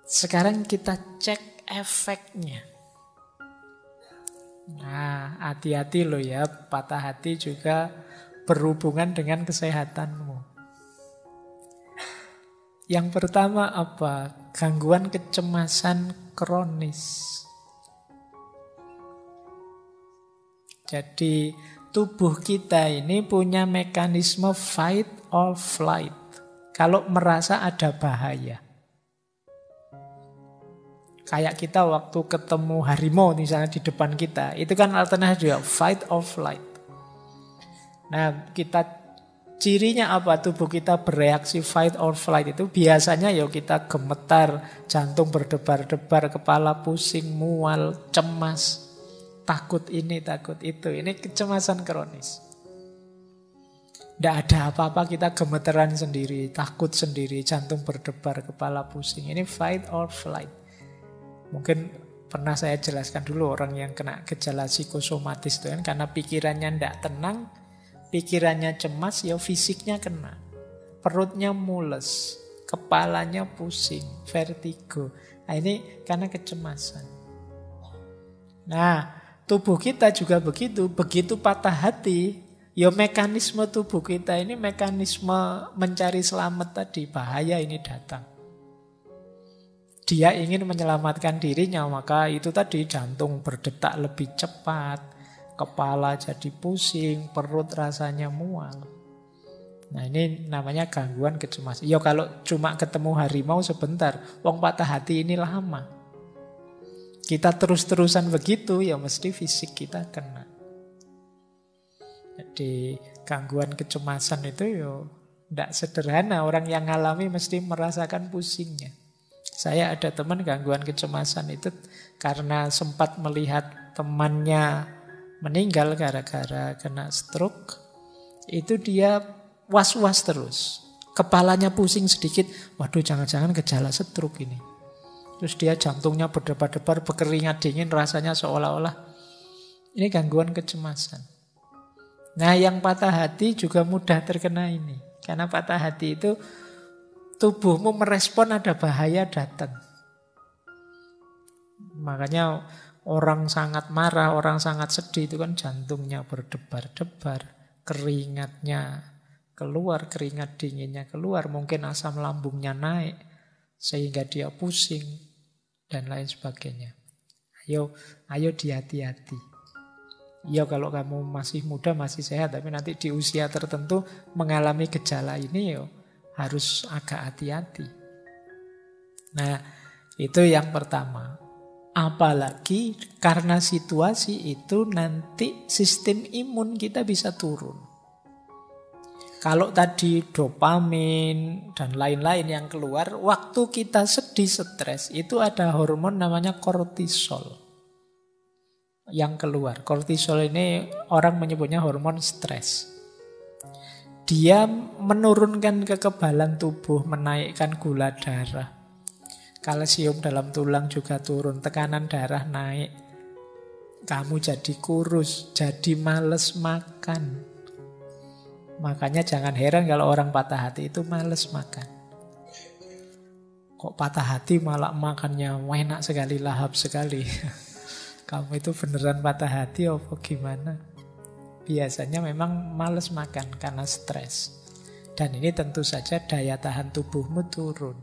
Sekarang kita cek efeknya. Nah, hati-hati loh ya, patah hati juga berhubungan dengan kesehatanmu. Yang pertama apa? Gangguan kecemasan kronis. Jadi tubuh kita ini punya mekanisme fight or flight. Kalau merasa ada bahaya. Kayak kita waktu ketemu harimau misalnya di depan kita. Itu kan alternatif fight or flight. Nah, cirinya apa? Tubuh kita bereaksi fight or flight itu biasanya ya kita gemetar, jantung berdebar-debar, kepala pusing, mual, cemas, takut ini, takut itu. Ini kecemasan kronis. Tidak ada apa-apa kita gemeteran sendiri, takut sendiri, jantung berdebar, kepala pusing. Ini fight or flight. Mungkin pernah saya jelaskan dulu orang yang kena gejala psikosomatis itu kan karena pikirannya tidak tenang, pikirannya cemas, ya fisiknya kena. Perutnya mules, kepalanya pusing, vertigo. Nah, ini karena kecemasan. Nah, tubuh kita juga begitu. Begitu patah hati, ya mekanisme tubuh kita ini mekanisme mencari selamat tadi. Bahaya ini datang. Dia ingin menyelamatkan dirinya, maka itu tadi jantung berdetak lebih cepat, kepala jadi pusing, perut rasanya mual. Nah, ini namanya gangguan kecemasan. Ya kalau cuma ketemu harimau sebentar, wong patah hati ini lama. Kita terus-terusan begitu, ya mesti fisik kita kena. Jadi gangguan kecemasan itu ya tidak sederhana. Orang yang ngalami mesti merasakan pusingnya. Saya ada teman gangguan kecemasan itu karena sempat melihat temannya meninggal gara-gara kena stroke. Itu dia was-was terus. Kepalanya pusing sedikit. Waduh, jangan-jangan gejala stroke ini. Terus dia jantungnya berdebar-debar, berkeringat dingin, rasanya seolah-olah ini gangguan kecemasan. Nah, yang patah hati juga mudah terkena ini. Karena patah hati itu tubuhmu merespon ada bahaya datang. Makanya orang sangat marah, orang sangat sedih itu kan jantungnya berdebar-debar, keringatnya keluar, keringat dinginnya keluar, mungkin asam lambungnya naik sehingga dia pusing dan lain sebagainya. Ayo dihati-hati. Ya kalau kamu masih muda, masih sehat, tapi nanti di usia tertentu mengalami gejala ini harus agak hati-hati. Nah, itu yang pertama. Apalagi karena situasi itu nanti sistem imun kita bisa turun. Kalau tadi dopamin dan lain-lain yang keluar, waktu kita sedih, stres, itu ada hormon namanya kortisol yang keluar. Kortisol ini orang menyebutnya hormon stres. Dia menurunkan kekebalan tubuh, menaikkan gula darah. Kalsium dalam tulang juga turun, tekanan darah naik. Kamu jadi kurus, jadi males makan. Makanya jangan heran kalau orang patah hati itu males makan. Kok patah hati malah makannya enak sekali, lahap sekali. Kamu itu beneran patah hati apa gimana? Biasanya memang males makan karena stres. Dan ini tentu saja daya tahan tubuhmu turun.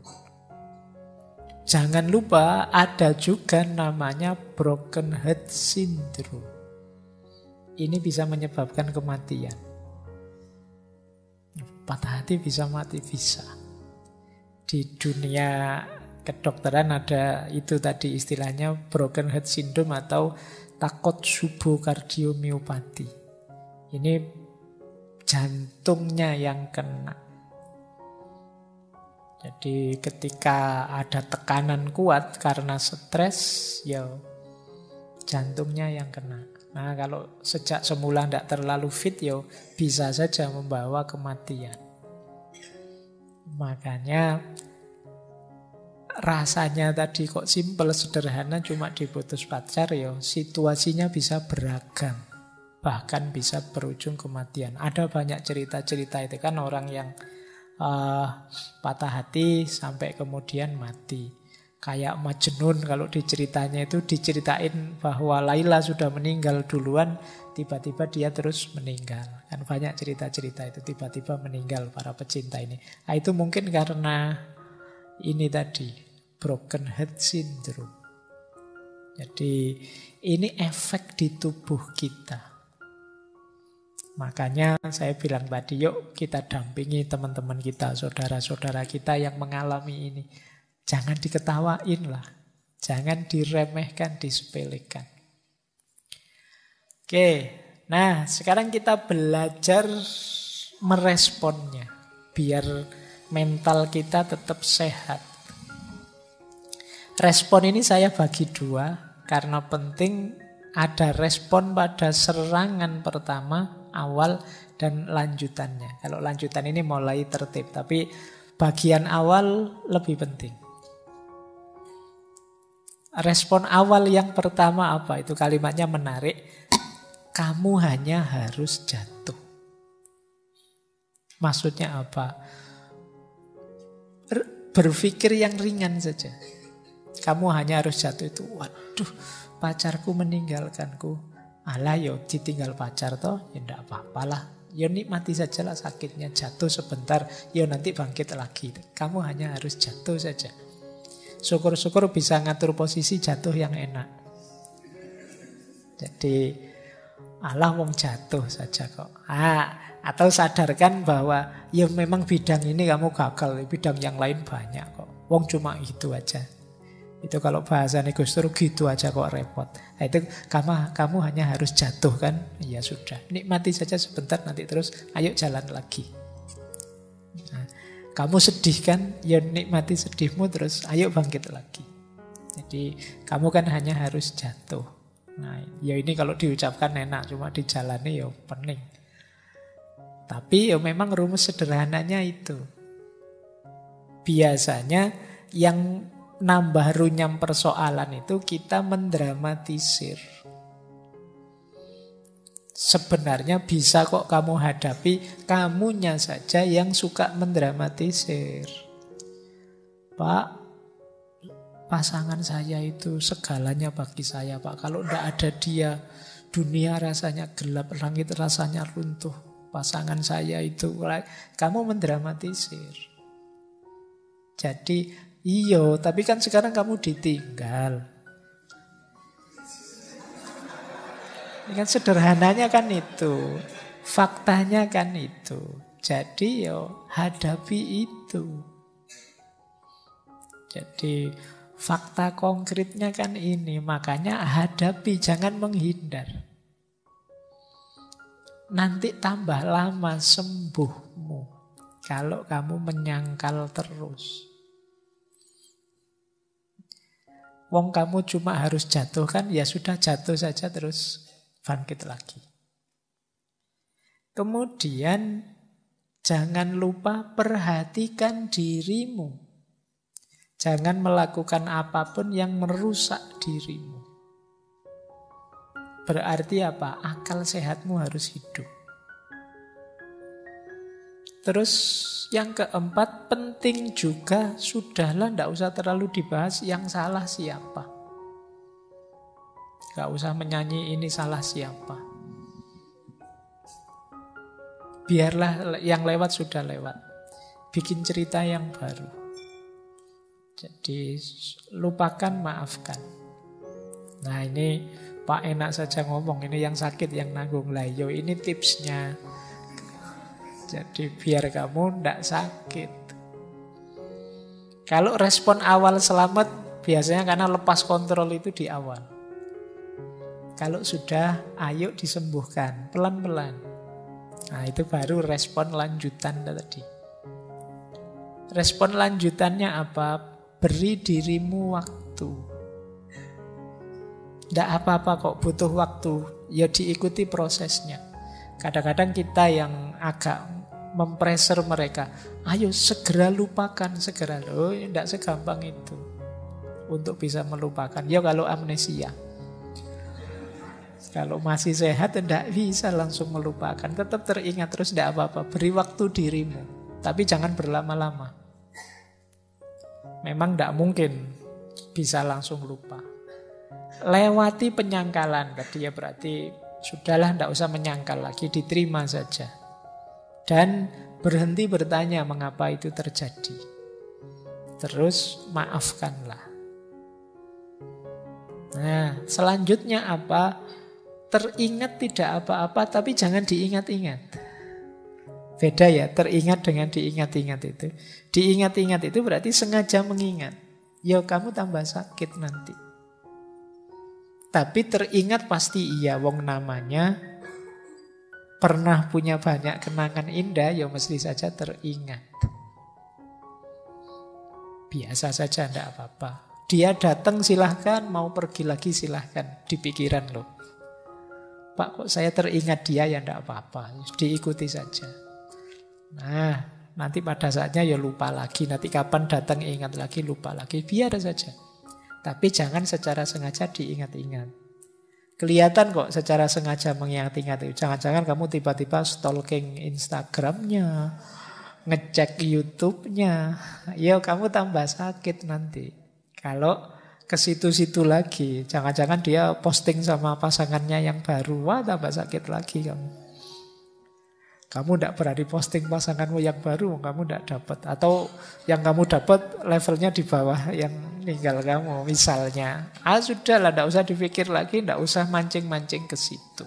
Jangan lupa ada juga namanya broken heart syndrome. Ini bisa menyebabkan kematian. Patah hati bisa mati, bisa. Di dunia kedokteran ada itu tadi istilahnya broken heart syndrome atau Takotsubo kardiomyopati. Ini jantungnya yang kena. Jadi ketika ada tekanan kuat karena stres, ya jantungnya yang kena. Nah, kalau sejak semula tidak terlalu fit, ya bisa saja membawa kematian. Makanya rasanya tadi kok simpel, sederhana, cuma diputus pacar, ya situasinya bisa beragam. Bahkan bisa berujung kematian. Ada banyak cerita-cerita itu kan orang yang patah hati sampai kemudian mati. Kayak Majnun kalau diceritanya itu diceritain bahwa Laila sudah meninggal duluan, tiba-tiba dia terus meninggal. Kan banyak cerita-cerita itu tiba-tiba meninggal para pecinta ini. Nah, itu mungkin karena ini tadi, broken heart syndrome. Jadi ini efek di tubuh kita. Makanya saya bilang tadi, yuk kita dampingi teman-teman kita, saudara-saudara kita yang mengalami ini. Jangan diketawain lah. Jangan diremehkan, disepelekan. Oke, nah sekarang kita belajar meresponnya. Biar mental kita tetap sehat. Respon ini saya bagi dua, karena penting ada respon pada serangan pertama, awal, dan lanjutannya. Kalau lanjutan ini mulai tertib, tapi bagian awal lebih penting. Respon awal yang pertama apa? Itu kalimatnya menarik. Kamu hanya harus jatuh. Maksudnya apa? Berpikir yang ringan saja. Kamu hanya harus jatuh itu. Waduh, pacarku meninggalkanku. Alah yo, ditinggal pacar toh, ya enggak apa-apalah. Ya nikmati sajalah sakitnya, jatuh sebentar, ya nanti bangkit lagi. Kamu hanya harus jatuh saja. Syukur-syukur bisa ngatur posisi jatuh yang enak. Jadi Allah wong jatuh saja kok. Atau sadarkan bahwa ya memang bidang ini kamu gagal, bidang yang lain banyak kok. Wong cuma itu aja. Itu kalau bahasa Gus Dur gitu aja kok repot. Nah, itu kamu hanya harus jatuh kan? Ya sudah, nikmati saja sebentar, nanti terus ayo jalan lagi. Nah, kamu sedih kan? Ya nikmati sedihmu terus ayo bangkit lagi. Jadi kamu kan hanya harus jatuh. Nah, ya ini kalau diucapkan enak, cuma dijalani ya pening. Tapi ya memang rumus sederhananya itu. Biasanya yang nambah runyam persoalan itu kita mendramatisir. Sebenarnya bisa kok kamu hadapi, kamunya saja yang suka mendramatisir. Pak, pasangan saya itu segalanya bagi saya, Pak. Kalau tidak ada dia, dunia rasanya gelap, langit rasanya runtuh. Pasangan saya itu, kamu mendramatisir. Jadi, iyo, tapi kan sekarang kamu ditinggal. Ini kan sederhananya kan itu. Faktanya kan itu. Jadi yo hadapi itu. Jadi fakta konkretnya kan ini. Makanya hadapi, jangan menghindar. Nanti tambah lama sembuhmu kalau kamu menyangkal terus. Wong kamu cuma harus jatuh kan, ya sudah jatuh saja terus bangkit lagi. Kemudian jangan lupa perhatikan dirimu. Jangan melakukan apapun yang merusak dirimu. Berarti apa? Akal sehatmu harus hidup. Terus yang keempat, penting juga, sudahlah tidak usah terlalu dibahas yang salah siapa. Gak usah menyanyi ini salah siapa. Biarlah yang lewat sudah lewat. Bikin cerita yang baru. Jadi lupakan, maafkan. Nah ini Pak enak saja ngomong, ini yang sakit yang nanggung. Lah yo ini tipsnya. Jadi biar kamu tidak sakit. Kalau respon awal selamat, biasanya karena lepas kontrol itu di awal. Kalau sudah, ayo disembuhkan, pelan-pelan. Nah itu baru respon lanjutan tadi. Respon lanjutannya apa? Beri dirimu waktu. Tidak apa-apa kok, butuh waktu. Ya diikuti prosesnya. Kadang-kadang kita yang agak mempreser mereka, ayo segera lupakan, segera. Oh, tidak segampang itu untuk bisa melupakan. Ya kalau amnesia, kalau masih sehat tidak bisa langsung melupakan, tetap teringat terus, tidak apa-apa. Beri waktu dirimu, tapi jangan berlama-lama. Memang tidak mungkin bisa langsung lupa. Lewati penyangkalan tadi ya, berarti sudahlah, tidak usah menyangkal lagi, diterima saja. Dan berhenti bertanya mengapa itu terjadi. Terus maafkanlah. Nah, selanjutnya apa? Teringat tidak apa-apa, tapi jangan diingat-ingat. Beda ya, teringat dengan diingat-ingat itu. Diingat-ingat itu berarti sengaja mengingat. Ya kamu tambah sakit nanti. Tapi teringat pasti iya, wong namanya pernah punya banyak kenangan indah, ya mesti saja teringat. Biasa saja, tidak apa-apa. Dia datang silahkan, mau pergi lagi silahkan. Di pikiran loh. Pak kok saya teringat dia, ya tidak apa-apa. Diikuti saja. Nah, nanti pada saatnya ya lupa lagi. Nanti kapan datang ingat lagi, lupa lagi. Biar saja. Tapi jangan secara sengaja diingat-ingat. Kelihatan kok secara sengaja mengingat-ingat itu. Jangan-jangan kamu tiba-tiba stalking Instagramnya, ngecek YouTube-nya. Ya kamu tambah sakit nanti. Kalau ke situ-situ lagi, jangan-jangan dia posting sama pasangannya yang baru. Wah, tambah sakit lagi kamu. Kamu tidak berani posting pasanganmu yang baru, kamu tidak dapat. Atau yang kamu dapat levelnya di bawah yang ninggal kamu, misalnya. Sudahlah, tidak usah dipikir lagi, tidak usah mancing-mancing ke situ.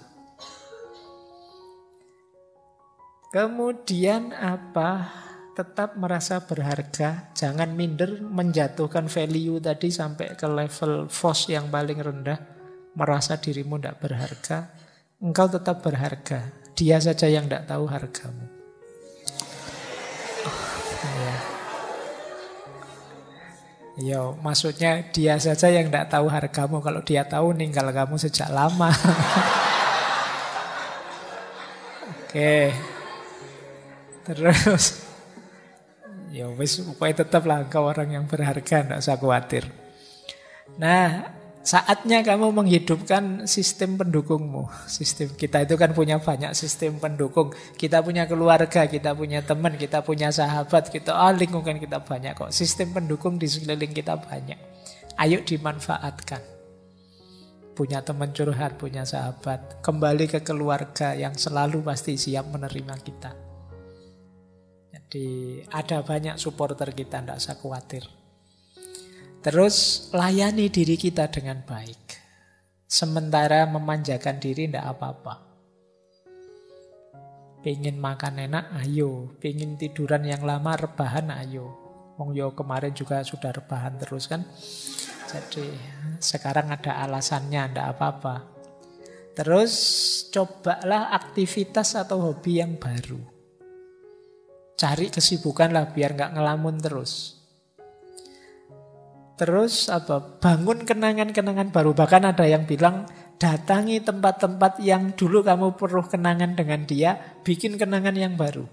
Kemudian apa? Tetap merasa berharga, jangan minder, menjatuhkan value tadi sampai ke level FOS yang paling rendah, merasa dirimu tidak berharga. Engkau tetap berharga, dia saja yang tidak tahu hargamu. Yo, maksudnya dia saja yang tidak tahu hargamu. Kalau dia tahu, ninggal kamu sejak lama. Oke. Terus ya wis, pokoknya tetaplah engkau orang yang berharga, tidak usah khawatir. Nah, saatnya kamu menghidupkan sistem pendukungmu. Sistem kita itu kan punya banyak sistem pendukung. Kita punya keluarga, kita punya teman, kita punya sahabat, lingkungan kita banyak kok. Sistem pendukung di sekeliling kita banyak. Ayo dimanfaatkan. Punya teman curhat, punya sahabat. Kembali ke keluarga yang selalu pasti siap menerima kita. Jadi ada banyak supporter kita, tidak usah khawatir. Terus layani diri kita dengan baik. Sementara memanjakan diri tidak apa-apa. Pengen makan enak, ayo. Pengen tiduran yang lama, rebahan, ayo. Wong yo kemarin juga sudah rebahan terus kan. Jadi sekarang ada alasannya, tidak apa-apa. Terus cobalah aktivitas atau hobi yang baru. Cari kesibukan lah biar nggak ngelamun terus. Terus bangun kenangan-kenangan baru. Bahkan ada yang bilang datangi tempat-tempat yang dulu kamu perlu kenangan dengan dia, bikin kenangan yang baru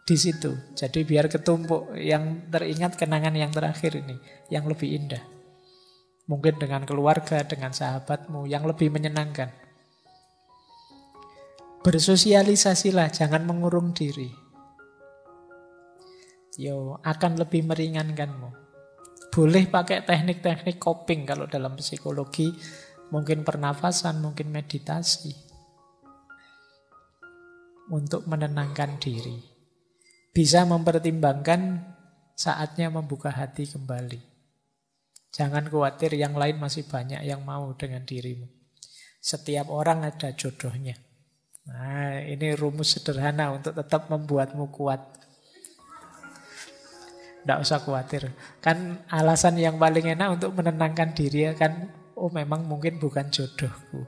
di situ. Jadi biar ketumpuk, yang teringat kenangan yang terakhir ini, yang lebih indah. Mungkin dengan keluarga, dengan sahabatmu, yang lebih menyenangkan. Bersosialisasilah, jangan mengurung diri. Akan lebih meringankanmu. Boleh pakai teknik-teknik coping kalau dalam psikologi, mungkin pernafasan, mungkin meditasi. Untuk menenangkan diri. Bisa mempertimbangkan saatnya membuka hati kembali. Jangan khawatir, yang lain masih banyak yang mau dengan dirimu. Setiap orang ada jodohnya. Nah, ini rumus sederhana untuk tetap membuatmu kuat. Tidak usah khawatir. Kan alasan yang paling enak untuk menenangkan diri kan, memang mungkin bukan jodohku.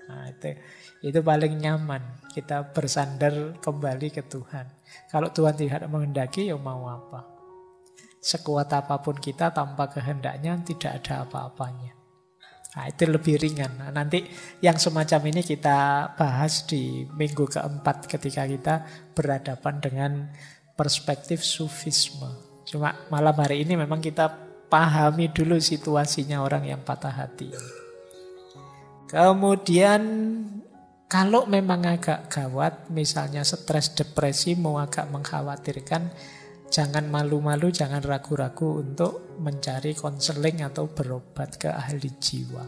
Nah, itu paling nyaman. Kita bersandar kembali ke Tuhan. Kalau Tuhan tidak menghendaki, ya mau apa? Sekuat apapun kita, tanpa kehendaknya tidak ada apa-apanya. Nah, itu lebih ringan. Nah, nanti yang semacam ini kita bahas di minggu keempat ketika kita berhadapan dengan perspektif sufisme. Cuma malam hari ini memang kita pahami dulu situasinya orang yang patah hati. Kemudian kalau memang agak gawat, misalnya stres, depresi, mau agak mengkhawatirkan, Jangan malu-malu, jangan ragu-ragu untuk mencari konseling atau berobat ke ahli jiwa.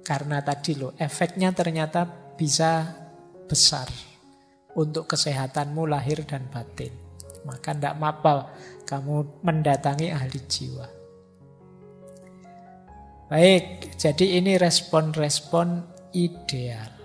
Karena tadi loh, efeknya ternyata bisa besar untuk kesehatanmu lahir dan batin. Maka tidak apa kamu mendatangi ahli jiwa. Baik, jadi ini respon-respon ideal.